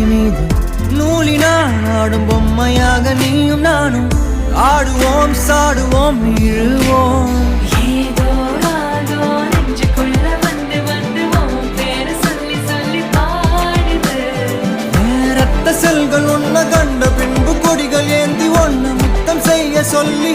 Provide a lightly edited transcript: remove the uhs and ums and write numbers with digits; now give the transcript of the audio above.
மீது நூலினால் ஆடும் பொம்மையாக நீயும் நானும் ஆடுவோம் சாடுவோம் இழுவோம். ஏதோ ராகோ நெஞ்சுக்குள்ள வந்து வந்து உன் பேரை சொல்லி சொல்லி பாடுது. ரத்த செல்கள் ஒன்ன கண்ட பின்பு கொடிகள் ஏந்தி ஒன்ன முத்தம் செய்ய சொல்லி